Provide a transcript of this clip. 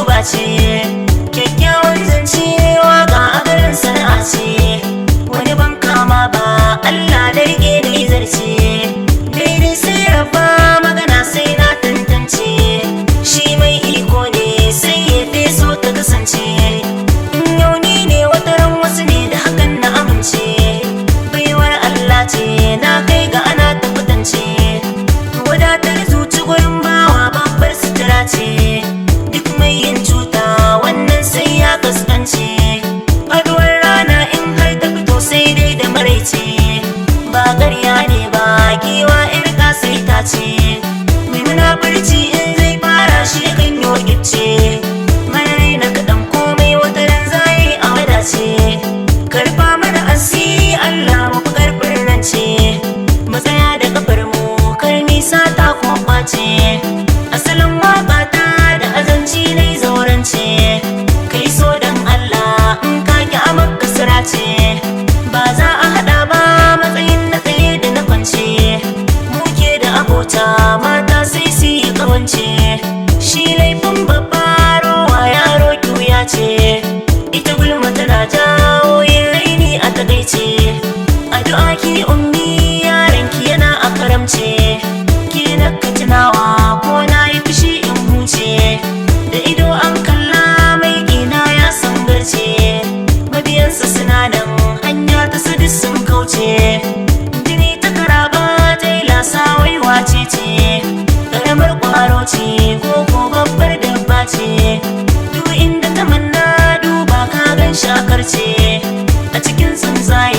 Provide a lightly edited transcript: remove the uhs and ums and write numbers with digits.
duba ce, kyakkyawan zance waka a garin sana'a ce, wani ban kama ba Allah da rike da izarce, daidai sai rabba magana sai na tantance, shi mai iko ne sai ya feso ta kasance, in yau ni ne wataran wasu ne da hakan na amince, baiwar Allah ce na kai ga ana ta kwatance, wadatar zuci gurin bawa babbar sutura ce, duk mai yin cuta wannan sai ya kaskance, faduwar rana in har ta fito sai dai da maraice, ba ƙarya ne ba giwa yar sai ta ce, mai munafurci in zai fara shi kan yo icce, marai na kaɗan komai wataran zai a wadace, karfa mana asiri Allah mafi karfin rance, matsaya da kafar mu kar nisa ta kwace, asalin waka ta da azanci na zaurance, kai so dan Allah in ka ki amar kasara ce, ba za a haɗa ba matsayin na tsaye da na kwance, muke da abota mata sai su yi kawance, shi laifin babba rowa yaro ya ce, ita gulma tana jawo yin raini a takaice, addu'a ki ummi yaran ki yana a karamce, ki na ka tunawa ko na yi fushi in huce, da ido an kalla mai gina ya san garce, mabiyansa suna nan hanya ta sadi sun kauce, jini ta karaba ta yi lasa wai wace ce, ƙaramar ƙwaro ce ko babbar dabba ce, duk inda ta manna duba ka gan shakar ce, a cikin tsuntsaye